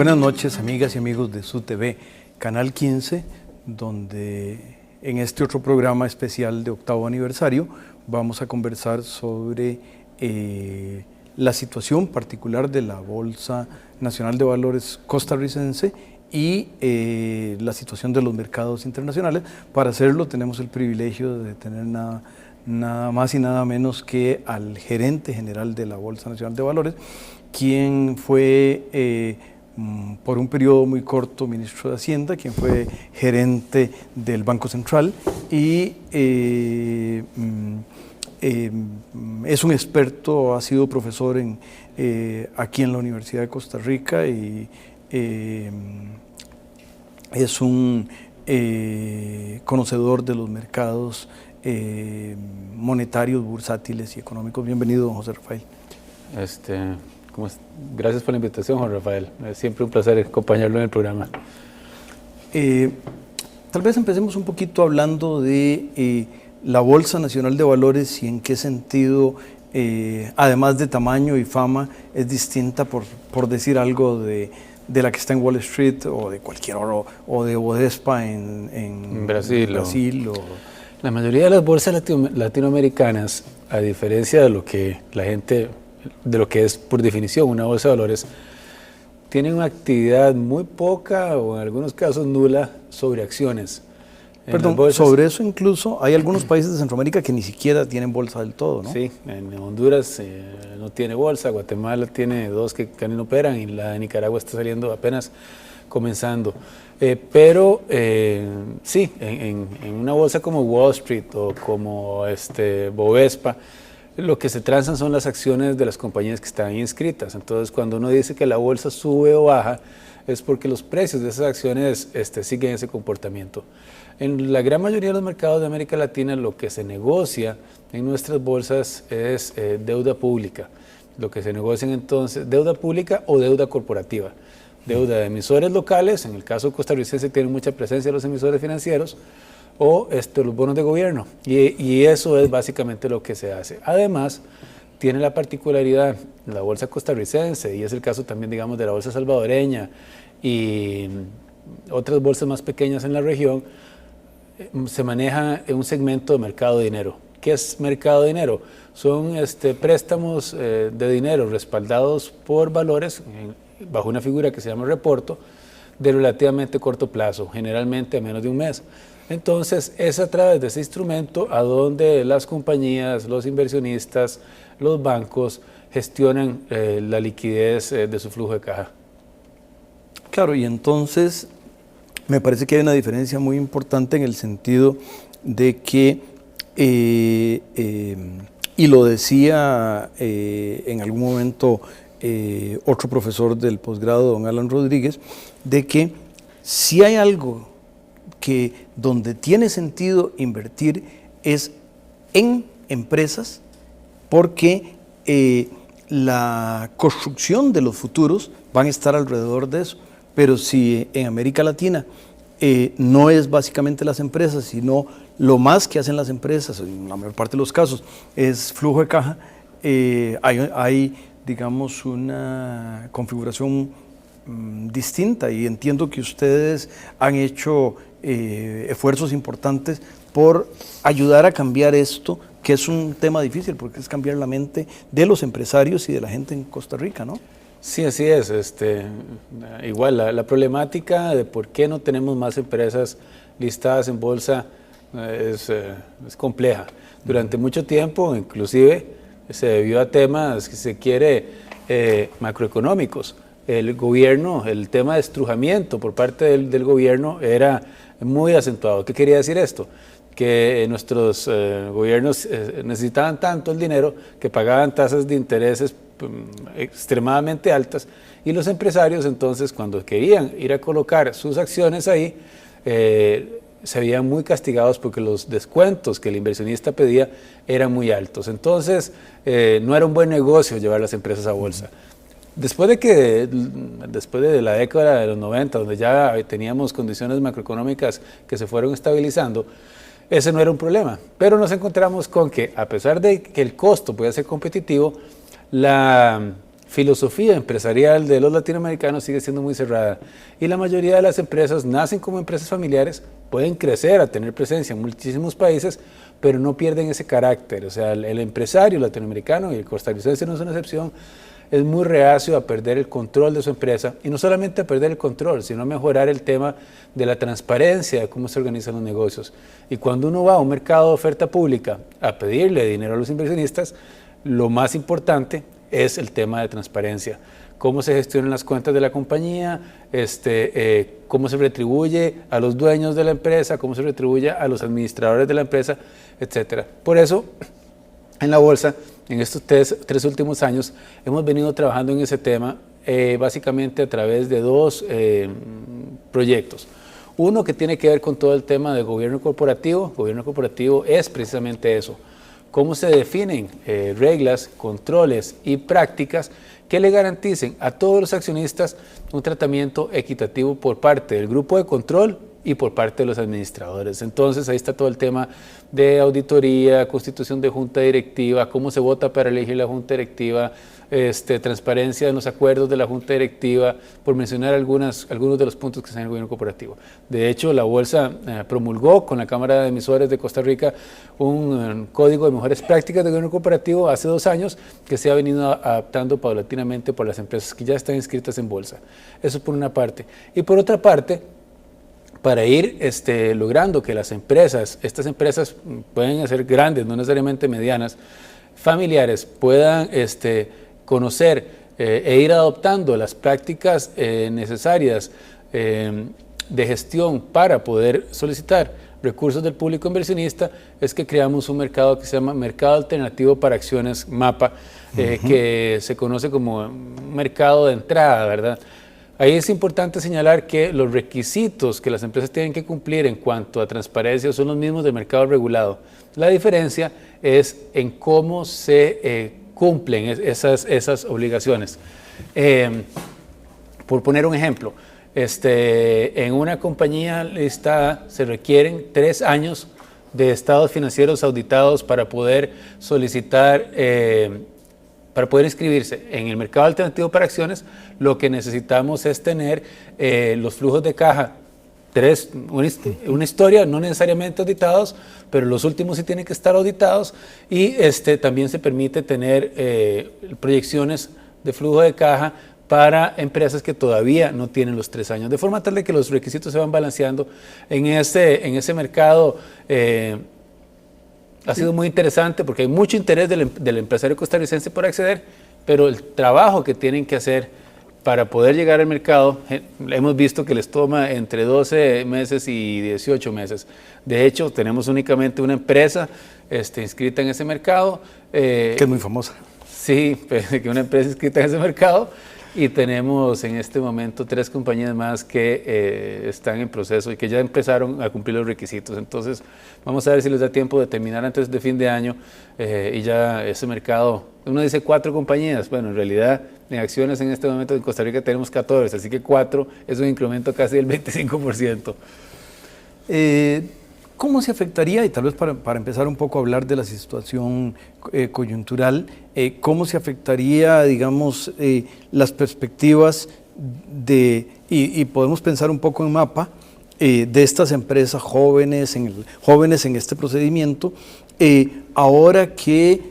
Buenas noches, amigas y amigos de SUTV, Canal 15, donde en este otro programa especial de 8º aniversario vamos a conversar sobre la situación particular de la Bolsa Nacional de Valores costarricense y la situación de los mercados internacionales. Para hacerlo tenemos el privilegio de tener nada más y nada menos que al gerente general de la Bolsa Nacional de Valores, quien fue por un periodo muy corto ministro de Hacienda, quien fue gerente del Banco Central y es un experto, ha sido profesor aquí en la Universidad de Costa Rica y es un conocedor de los mercados monetarios, bursátiles y económicos. Bienvenido, don José Rafael. Gracias por la invitación, Juan Rafael. Es siempre un placer acompañarlo en el programa. Tal vez empecemos un poquito hablando de la Bolsa Nacional de Valores y en qué sentido, además de tamaño y fama, es distinta, por decir algo, de la que está en Wall Street o de cualquier o de Bovespa en Brasil. La mayoría de las bolsas latinoamericanas, a diferencia de lo que la gente, de lo que es por definición una bolsa de valores, tienen una actividad muy poca o en algunos casos nula sobre acciones. Perdón, sobre eso incluso hay algunos países de Centroamérica que ni siquiera tienen bolsa del todo, ¿no? Sí, en Honduras no tiene bolsa, Guatemala tiene dos que no operan y la de Nicaragua está saliendo apenas comenzando. Sí, en una bolsa como Wall Street o como Bovespa, lo que se transan son las acciones de las compañías que están inscritas. Entonces, cuando uno dice que la bolsa sube o baja, es porque los precios de esas acciones siguen ese comportamiento. En la gran mayoría de los mercados de América Latina, lo que se negocia en nuestras bolsas es deuda pública. Lo que se negocia entonces, deuda pública o deuda corporativa. Deuda de emisores locales, en el caso costarricense tienen mucha presencia los emisores financieros, o los bonos de gobierno, y eso es básicamente lo que se hace. Además, tiene la particularidad la bolsa costarricense, y es el caso también, digamos, de la bolsa salvadoreña y otras bolsas más pequeñas en la región, se maneja en un segmento de mercado de dinero. ¿Qué es mercado de dinero? Son préstamos de dinero respaldados por valores bajo una figura que se llama reporto, de relativamente corto plazo, generalmente a menos de un mes. Entonces, es a través de ese instrumento a donde las compañías, los inversionistas, los bancos gestionan la liquidez de su flujo de caja. Claro, y entonces me parece que hay una diferencia muy importante en el sentido de que, y lo decía en algún momento otro profesor del posgrado, don Alan Rodríguez, de que si hay algo que donde tiene sentido invertir es en empresas, porque la construcción de los futuros van a estar alrededor de eso. Pero si en América Latina no es básicamente las empresas, sino lo más que hacen las empresas, en la mayor parte de los casos, es flujo de caja, hay, digamos, una configuración distinta, y entiendo que ustedes han hecho esfuerzos importantes por ayudar a cambiar esto, que es un tema difícil porque es cambiar la mente de los empresarios y de la gente en Costa Rica, ¿no? Sí, así es. Igual la problemática de por qué no tenemos más empresas listadas en bolsa es compleja. Durante mucho tiempo, inclusive, se debió a temas, que se quiere, macroeconómicos. El gobierno, el tema de estrujamiento por parte del gobierno era muy acentuado. ¿Qué quería decir esto? Que nuestros gobiernos necesitaban tanto el dinero que pagaban tasas de intereses extremadamente altas, y los empresarios entonces, cuando querían ir a colocar sus acciones ahí, se veían muy castigados porque los descuentos que el inversionista pedía eran muy altos. Entonces no era un buen negocio llevar las empresas a bolsa. Después de la década de los 90, donde ya teníamos condiciones macroeconómicas que se fueron estabilizando, ese no era un problema. Pero nos encontramos con que, a pesar de que el costo podía ser competitivo, la filosofía empresarial de los latinoamericanos sigue siendo muy cerrada y la mayoría de las empresas nacen como empresas familiares, pueden crecer a tener presencia en muchísimos países, pero no pierden ese carácter. O sea, el empresario latinoamericano, y el costarricense no es una excepción, es muy reacio a perder el control de su empresa, y no solamente a perder el control, sino a mejorar el tema de la transparencia de cómo se organizan los negocios. Y cuando uno va a un mercado de oferta pública a pedirle dinero a los inversionistas, lo más importante es el tema de transparencia. Cómo se gestionan las cuentas de la compañía, cómo se retribuye a los dueños de la empresa, cómo se retribuye a los administradores de la empresa, etc. Por eso, en la bolsa, en estos tres últimos años, hemos venido trabajando en ese tema básicamente a través de dos proyectos. Uno que tiene que ver con todo el tema de gobierno corporativo. Gobierno corporativo es precisamente eso. Cómo se definen reglas, controles y prácticas que le garanticen a todos los accionistas un tratamiento equitativo por parte del grupo de control y por parte de los administradores. Entonces ahí está todo el tema de auditoría, constitución de junta directiva, cómo se vota para elegir la junta directiva, transparencia en los acuerdos de la junta directiva, por mencionar algunos de los puntos que están en el gobierno corporativo. De hecho, la bolsa promulgó con la Cámara de Emisores de Costa Rica un código de mejores prácticas de gobierno corporativo hace 2 años que se ha venido adaptando paulatinamente por las empresas que ya están inscritas en bolsa. Eso por una parte. Y por otra parte, para ir logrando que las empresas, estas empresas pueden ser grandes, no necesariamente medianas, familiares, puedan conocer e ir adoptando las prácticas necesarias de gestión para poder solicitar recursos del público inversionista, es que creamos un mercado que se llama Mercado Alternativo para Acciones, MAPA, que se conoce como un mercado de entrada, ¿verdad? Ahí es importante señalar que los requisitos que las empresas tienen que cumplir en cuanto a transparencia son los mismos del mercado regulado. La diferencia es en cómo se cumplen esas obligaciones. Por poner un ejemplo, en una compañía listada se requieren 3 años de estados financieros auditados para poder solicitar, para poder inscribirse en el mercado alternativo para acciones. Lo que necesitamos es tener los flujos de caja, una historia, no necesariamente auditados, pero los últimos sí tienen que estar auditados, y también se permite tener proyecciones de flujo de caja para empresas que todavía no tienen los 3 años, de forma tal de que los requisitos se van balanceando en ese mercado. Ha sido muy interesante porque hay mucho interés del empresario costarricense por acceder, pero el trabajo que tienen que hacer para poder llegar al mercado, hemos visto que les toma entre 12 meses y 18 meses. De hecho, tenemos únicamente una empresa inscrita en ese mercado. Que es muy famosa. Sí, que una empresa inscrita en ese mercado. Y tenemos en este momento 3 compañías más que están en proceso y que ya empezaron a cumplir los requisitos. Entonces, vamos a ver si les da tiempo de terminar antes de fin de año y ya ese mercado. Uno dice 4 compañías, bueno, en realidad en acciones en este momento en Costa Rica tenemos 14, así que 4 es un incremento casi del 25%. ¿Cómo se afectaría, y tal vez para empezar un poco a hablar de la situación coyuntural, cómo se afectaría, digamos, las perspectivas y podemos pensar un poco en MAPA, de estas empresas jóvenes en este procedimiento, ahora que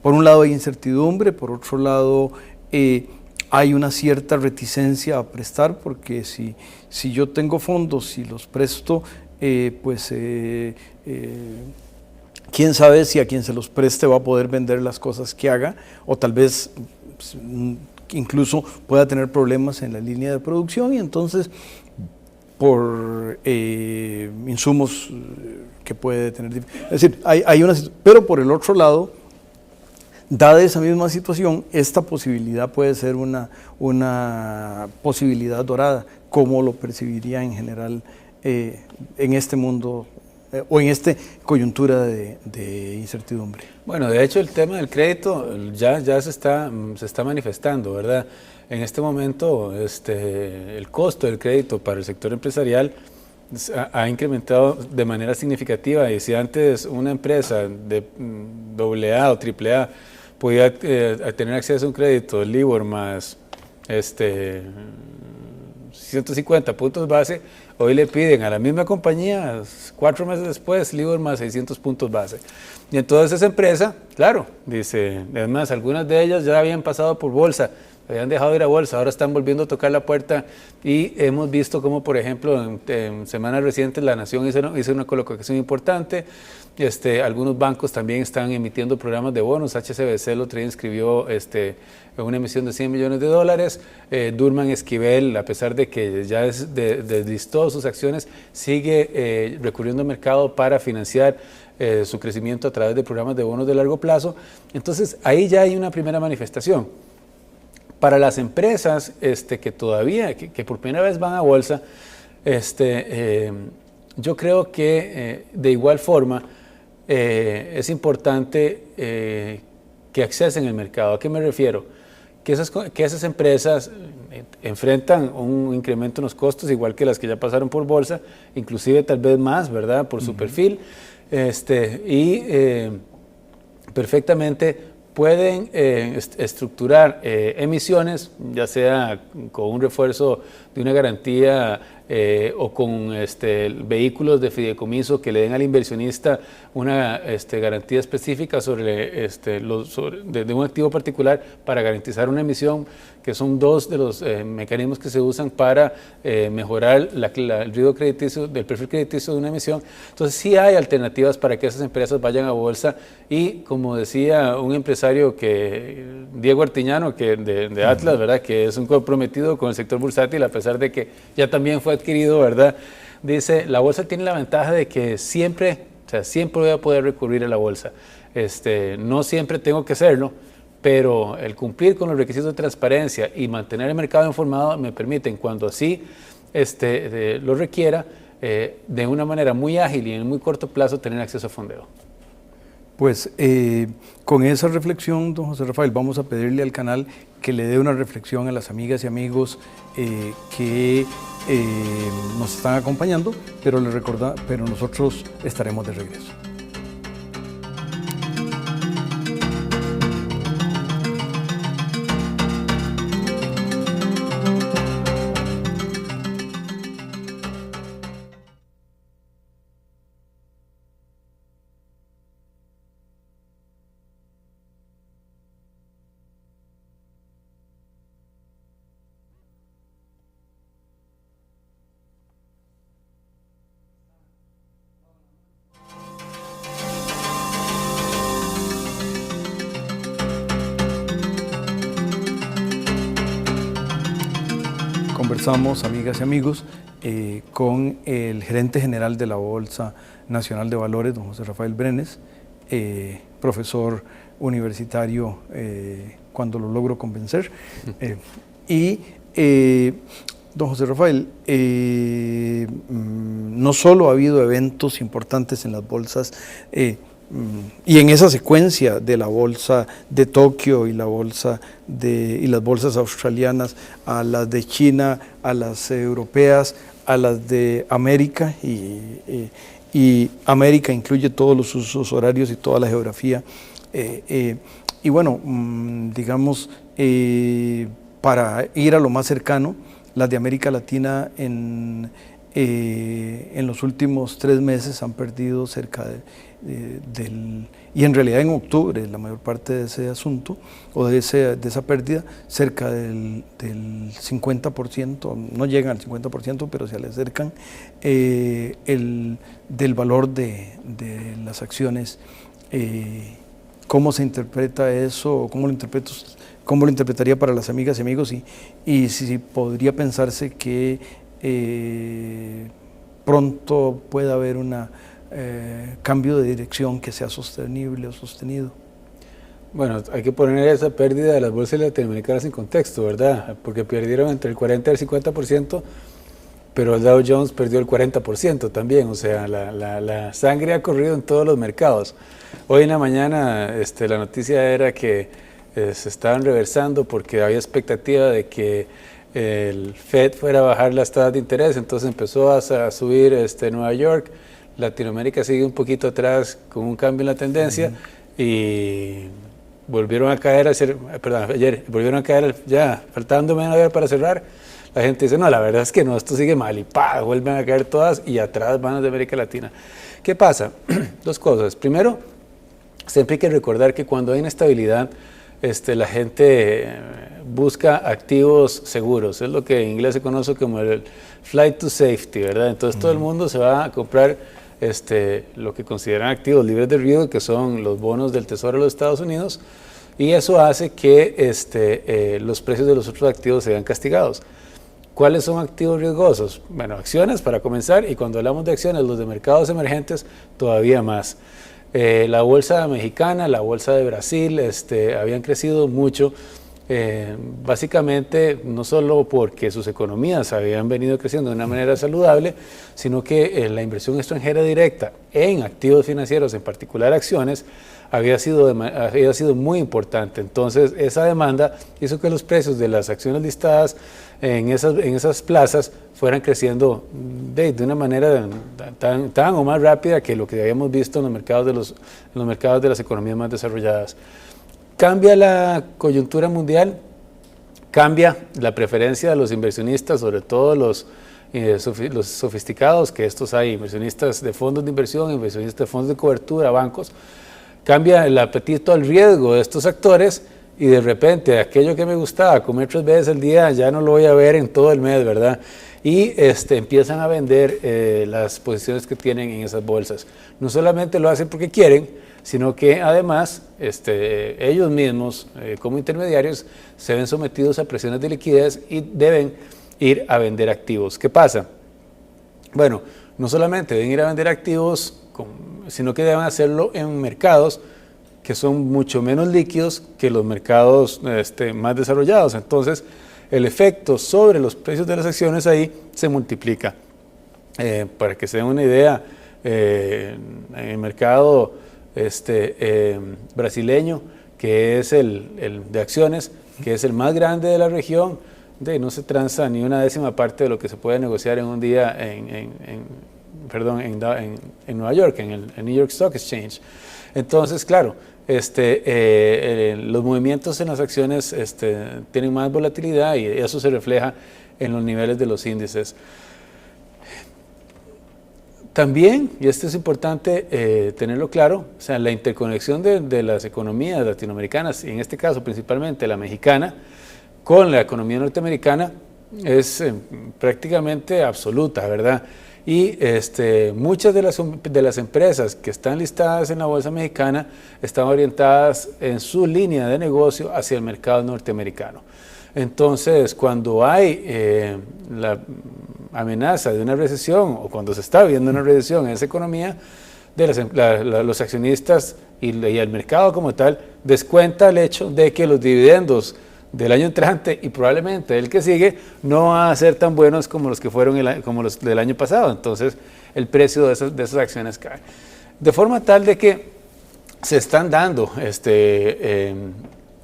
por un lado hay incertidumbre, por otro lado hay una cierta reticencia a prestar, porque si yo tengo fondos y los presto, quién sabe si a quien se los preste va a poder vender las cosas que haga, o tal vez incluso pueda tener problemas en la línea de producción, y entonces por insumos que puede tener. Es decir, pero por el otro lado, dada esa misma situación, esta posibilidad puede ser una posibilidad dorada. ¿Cómo lo percibiría en general en este mundo o en esta coyuntura de incertidumbre? Bueno, de hecho el tema del crédito ya se está manifestando, ¿verdad? En este momento el costo del crédito para el sector empresarial ha incrementado de manera significativa, y si antes una empresa de AA o AAA podía tener acceso a un crédito LIBOR más 150 puntos base, hoy le piden a la misma compañía 4 meses después LIBOR más 600 puntos base. Y entonces esa empresa, claro, dice, además algunas de ellas ya habían pasado por bolsa, habían dejado de ir a bolsa, ahora están volviendo a tocar la puerta y hemos visto como, por ejemplo, en semanas recientes La Nación hizo una colocación importante. Algunos bancos también están emitiendo programas de bonos. HSBC el otro día inscribió una emisión de $100 millones. Durman Esquivel, a pesar de que ya deslistó sus acciones, sigue recurriendo al mercado para financiar su crecimiento a través de programas de bonos de largo plazo. Entonces, ahí ya hay una primera manifestación. Para las empresas que todavía, que por primera vez van a bolsa, yo creo que de igual forma es importante que accesen el mercado. ¿A qué me refiero? Que esas empresas enfrentan un incremento en los costos, igual que las que ya pasaron por bolsa, inclusive tal vez más, ¿verdad? Por su perfil, perfectamente pueden estructurar emisiones, ya sea con un refuerzo de una garantía o con vehículos de fideicomiso que le den al inversionista una garantía específica de un activo particular para garantizar una emisión, que son dos de los mecanismos que se usan para mejorar el riesgo crediticio, del perfil crediticio de una emisión. Entonces sí hay alternativas para que esas empresas vayan a bolsa y, como decía un empresario, Diego Artiñano, de Atlas, ¿verdad?, que es un comprometido con el sector bursátil, a pesar de que ya también fue adquirido, ¿verdad?, dice, la bolsa tiene la ventaja de que siempre voy a poder recurrir a la bolsa. No siempre tengo que hacerlo, pero el cumplir con los requisitos de transparencia y mantener el mercado informado me permiten, cuando así lo requiera, de una manera muy ágil y en muy corto plazo, tener acceso a fondeo. Pues con esa reflexión, don José Rafael, vamos a pedirle al canal que le dé una reflexión a las amigas y amigos que nos están acompañando, pero nosotros estaremos de regreso. Conversamos, amigas y amigos, con el gerente general de la Bolsa Nacional de Valores, don José Rafael Brenes, profesor universitario cuando lo logro convencer. Don José Rafael, no solo ha habido eventos importantes en las bolsas, y en esa secuencia de la bolsa de Tokio y las bolsas australianas, a las de China, a las europeas, a las de América, y América incluye todos los usos horarios y toda la geografía. Y bueno, digamos, para ir a lo más cercano, las de América Latina en los últimos 3 meses han perdido cerca y en realidad en octubre la mayor parte de ese asunto o de esa pérdida, cerca del 50%, no llegan al 50%, pero se le acercan del valor de las acciones. ¿Cómo se interpreta eso? ¿Cómo lo interpretaría para las amigas y amigos? Y si podría pensarse que pronto pueda haber una cambio de dirección que sea sostenible o sostenido. Bueno, hay que poner esa pérdida de las bolsas latinoamericanas en contexto, ¿verdad? Porque perdieron entre el 40 y el 50%, pero el Dow Jones perdió el 40% también. O sea, la sangre ha corrido en todos los mercados. Hoy en la mañana la noticia era que se estaban reversando porque había expectativa de que el Fed fuera a bajar las tasas de interés, entonces empezó a subir Nueva York. Latinoamérica sigue un poquito atrás con un cambio en la tendencia. Y volvieron a caer, ayer volvieron a caer, ya faltando menos hora para cerrar, la gente dice, no, la verdad es que no, esto sigue mal, y ¡pah!, vuelven a caer todas, y atrás van las de América Latina. ¿Qué pasa? Dos cosas. Primero, siempre hay que recordar que cuando hay inestabilidad, la gente busca activos seguros, es lo que en inglés se conoce como el flight to safety, ¿verdad? Entonces todo el mundo se va a comprar lo que consideran activos libres de riesgo, que son los bonos del Tesoro de los Estados Unidos, y eso hace que los precios de los otros activos se vean castigados. ¿Cuáles son activos riesgosos? Bueno, acciones para comenzar, y cuando hablamos de acciones, los de mercados emergentes, todavía más. La bolsa mexicana, la bolsa de Brasil, habían crecido mucho, básicamente no solo porque sus economías habían venido creciendo de una manera saludable, sino que la inversión extranjera directa en activos financieros, en particular acciones, había sido muy importante. Entonces esa demanda hizo que los precios de las acciones listadas en esas plazas fueran creciendo de una manera tan o más rápida que lo que habíamos visto en los mercados de las economías más desarrolladas. Cambia la coyuntura mundial, cambia la preferencia de los inversionistas, sobre todo los sofisticados, que estos hay inversionistas de fondos de inversión, inversionistas de fondos de cobertura, bancos. Cambia el apetito al riesgo de estos actores, y de repente aquello que me gustaba comer 3 veces al día ya no lo voy a ver en todo el mes, ¿verdad? Y empiezan a vender las posiciones que tienen en esas bolsas. No solamente lo hacen porque quieren, sino que además ellos mismos como intermediarios se ven sometidos a presiones de liquidez y deben ir a vender activos. ¿Qué pasa? Bueno, no solamente deben ir a vender activos, sino que deben hacerlo en mercados que son mucho menos líquidos que los mercados más desarrollados. Entonces, el efecto sobre los precios de las acciones ahí se multiplica. Para que se den una idea, en el mercado brasileño, que es el de acciones, que es el más grande de la región, no se transa ni una décima parte de lo que se puede negociar en un día en Nueva York, en el New York Stock Exchange. Entonces, claro, los movimientos en las acciones tienen más volatilidad, y eso se refleja en los niveles de los índices. También, y esto es importante tenerlo claro, o sea, la interconexión de las economías latinoamericanas, y en este caso principalmente la mexicana, con la economía norteamericana es prácticamente absoluta, ¿verdad? Y muchas de las empresas que están listadas en la bolsa mexicana están orientadas en su línea de negocio hacia el mercado norteamericano. Entonces, cuando hay la amenaza de una recesión, o cuando se está viendo una recesión en esa economía, los accionistas y el mercado como tal descuenta el hecho de que los dividendos del año entrante y probablemente el que sigue no van a ser tan buenos como los que fueron como los del año pasado. Entonces el precio de esas acciones cae, de forma tal de que se están dando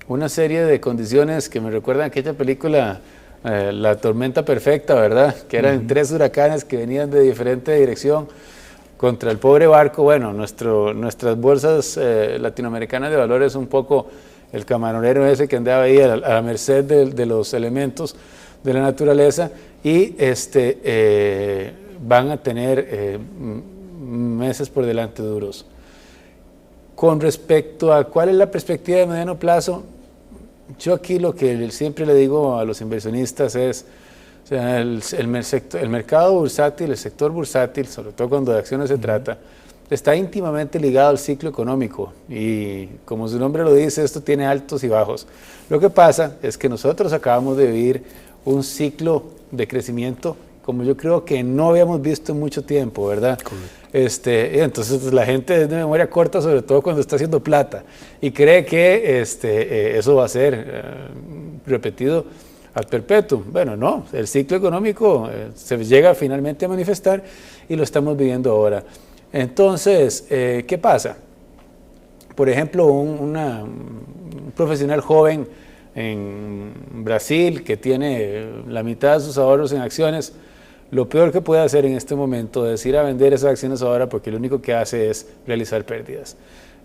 una serie de condiciones que me recuerdan a aquella película La tormenta perfecta, ¿verdad? Que eran 3 huracanes que venían de diferente dirección contra el pobre barco. Bueno, nuestras bolsas latinoamericanas de valores un poco el camaronero ese que andaba ahí a la merced de los elementos de la naturaleza, y van a tener meses por delante duros. Con respecto a cuál es la perspectiva de mediano plazo, yo aquí lo que siempre le digo a los inversionistas es, o sea, el mercado bursátil, el sector bursátil, sobre todo cuando de acciones se trata, está íntimamente ligado al ciclo económico, y como su nombre lo dice, esto tiene altos y bajos. Lo que pasa es que nosotros acabamos de vivir un ciclo de crecimiento como yo creo que no habíamos visto en mucho tiempo, ¿verdad? Entonces la gente es de memoria corta, sobre todo cuando está haciendo plata, y cree que eso va a ser repetido ad perpetuum. Bueno, no, el ciclo económico se llega finalmente a manifestar, y lo estamos viviendo ahora. Entonces, ¿qué pasa? Por ejemplo, un profesional joven en Brasil que tiene la mitad de sus ahorros en acciones, lo peor que puede hacer en este momento es ir a vender esas acciones ahora, porque lo único que hace es realizar pérdidas.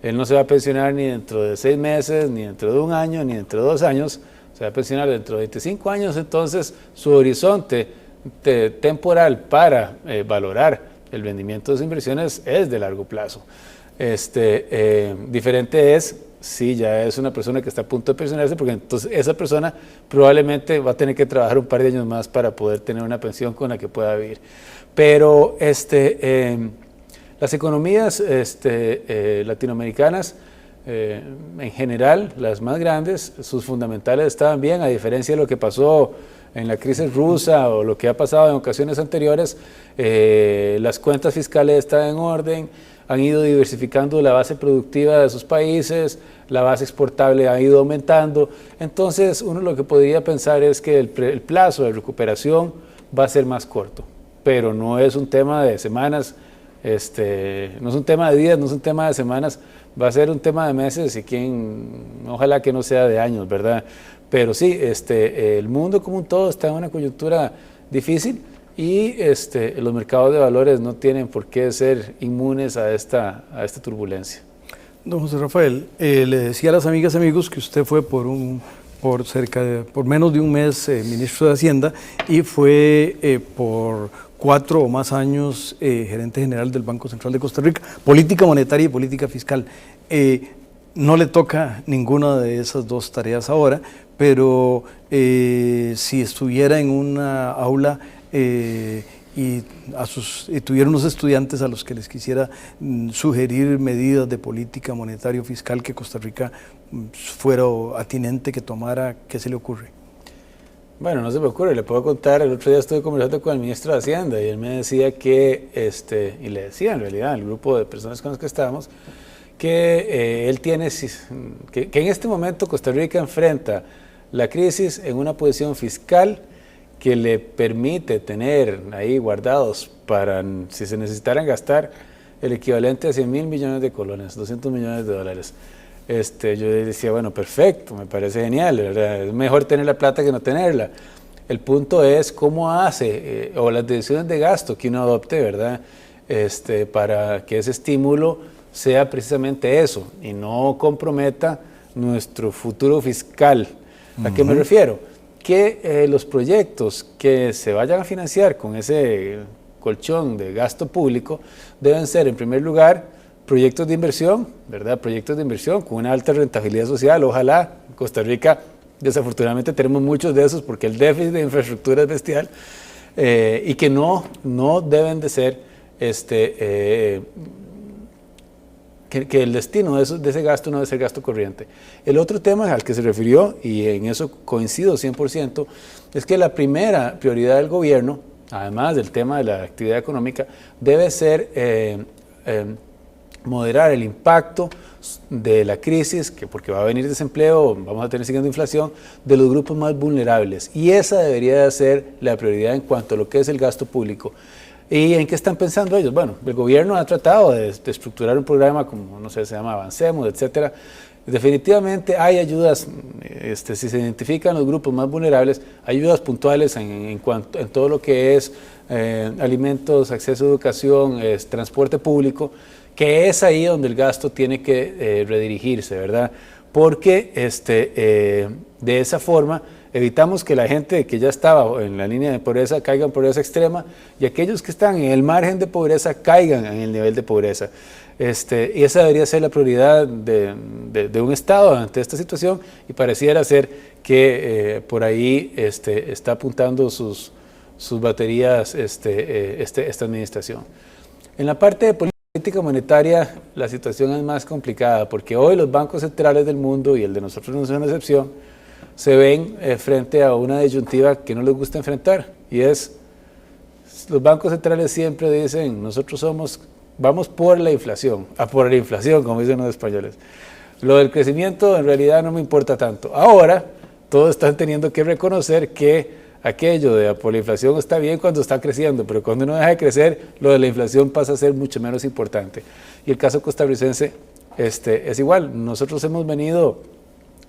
Él no se va a pensionar ni dentro de 6 meses, ni dentro de 1 año, ni dentro de 2 años, se va a pensionar dentro de 25 años, entonces su horizonte temporal para valorar el rendimiento de sus inversiones es de largo plazo. Diferente es si ya es una persona que está a punto de pensionarse, porque entonces esa persona probablemente va a tener que trabajar un par de años más para poder tener una pensión con la que pueda vivir. Pero las economías latinoamericanas, en general, las más grandes, sus fundamentales estaban bien, a diferencia de lo que pasó en la crisis rusa o lo que ha pasado en ocasiones anteriores. Las cuentas fiscales están en orden, han ido diversificando la base productiva de sus países, la base exportable ha ido aumentando. Entonces, uno lo que podría pensar es que el plazo de recuperación va a ser más corto, pero no es un tema de semanas, no es un tema de días, no es un tema de semanas, va a ser un tema de meses y ojalá que no sea de años, ¿verdad? Pero sí, el mundo como un todo está en una coyuntura difícil y los mercados de valores no tienen por qué ser inmunes a esta turbulencia. Don José Rafael, le decía a las amigas y amigos que usted fue por menos de un mes ministro de Hacienda y fue por 4 o más años gerente general del Banco Central de Costa Rica, política monetaria y política fiscal. No le toca ninguna de esas dos tareas ahora, pero si estuviera en una aula y tuviera unos estudiantes a los que les quisiera sugerir medidas de política monetaria o fiscal que Costa Rica fuera atinente que tomara, ¿qué se le ocurre? Bueno, no se me ocurre, le puedo contar, el otro día estuve conversando con el ministro de Hacienda y él me decía que, y le decía en realidad al grupo de personas con las que estábamos, que él tiene, que en este momento Costa Rica enfrenta la crisis en una posición fiscal que le permite tener ahí guardados para, si se necesitaran gastar, el equivalente a 100.000 millones de colones, 200 millones de dólares. Yo decía, bueno, perfecto, me parece genial, ¿verdad? Es mejor tener la plata que no tenerla. El punto es cómo hace, o las decisiones de gasto que uno adopte, ¿verdad? Para que ese estímulo sea precisamente eso y no comprometa nuestro futuro fiscal. ¿A qué me refiero? Que los proyectos que se vayan a financiar con ese colchón de gasto público deben ser, en primer lugar, proyectos de inversión, ¿verdad? Proyectos de inversión con una alta rentabilidad social. Ojalá. En Costa Rica, desafortunadamente, tenemos muchos de esos porque el déficit de infraestructura es bestial, y que no deben de ser, que el destino de ese gasto no debe ser gasto corriente. El otro tema al que se refirió, y en eso coincido 100%, es que la primera prioridad del gobierno, además del tema de la actividad económica, debe ser moderar el impacto de la crisis, porque va a venir desempleo, vamos a tener siguiendo inflación, de los grupos más vulnerables. Y esa debería de ser la prioridad en cuanto a lo que es el gasto público. ¿Y en qué están pensando ellos? Bueno, el gobierno ha tratado de estructurar un programa como, no sé, se llama Avancemos, etcétera. Definitivamente hay ayudas, si se identifican los grupos más vulnerables, ayudas puntuales en todo lo que es alimentos, acceso a educación, transporte público, que es ahí donde el gasto tiene que redirigirse, ¿verdad? Porque de esa forma evitamos que la gente que ya estaba en la línea de pobreza caiga en pobreza extrema y aquellos que están en el margen de pobreza caigan en el nivel de pobreza. Y esa debería ser la prioridad de un Estado ante esta situación, y pareciera ser que por ahí está apuntando sus baterías esta administración. En la parte de política monetaria la situación es más complicada porque hoy los bancos centrales del mundo, y el de nosotros no es una excepción, se ven frente a una disyuntiva que no les gusta enfrentar, y es, los bancos centrales siempre dicen, nosotros vamos por la inflación, como dicen los españoles. Lo del crecimiento en realidad no me importa tanto. Ahora todos están teniendo que reconocer que aquello de por la inflación está bien cuando está creciendo, pero cuando uno deja de crecer, lo de la inflación pasa a ser mucho menos importante. Y el caso costarricense es igual. Nosotros hemos venido,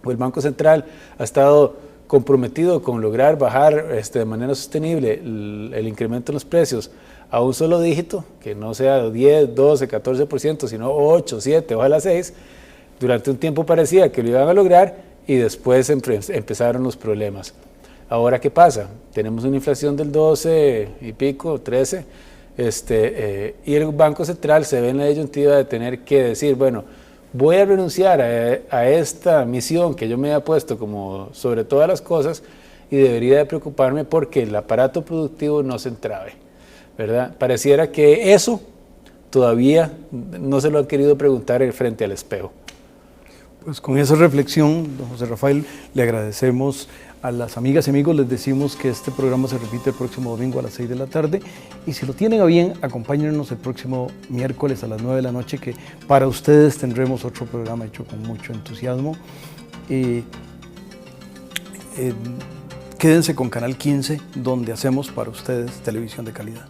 o el Banco Central ha estado comprometido con lograr bajar de manera sostenible el incremento en los precios a un solo dígito, que no sea 10, 12, 14%, sino 8, 7, ojalá 6, durante un tiempo parecía que lo iban a lograr y después empezaron los problemas. Ahora, ¿qué pasa? Tenemos una inflación del 12 y pico, 13, y el Banco Central se ve en la disyuntiva de tener que decir, bueno, voy a renunciar a esta misión que yo me había puesto como sobre todas las cosas y debería de preocuparme porque el aparato productivo no se entrabe, ¿verdad? Pareciera que eso todavía no se lo han querido preguntar frente al espejo. Pues con esa reflexión, don José Rafael, le agradecemos a las amigas y amigos, les decimos que este programa se repite el próximo domingo a las 6 de la tarde y si lo tienen a bien, acompáñenos el próximo miércoles a las 9 de la noche, que para ustedes tendremos otro programa hecho con mucho entusiasmo. Quédense con Canal 15, donde hacemos para ustedes televisión de calidad.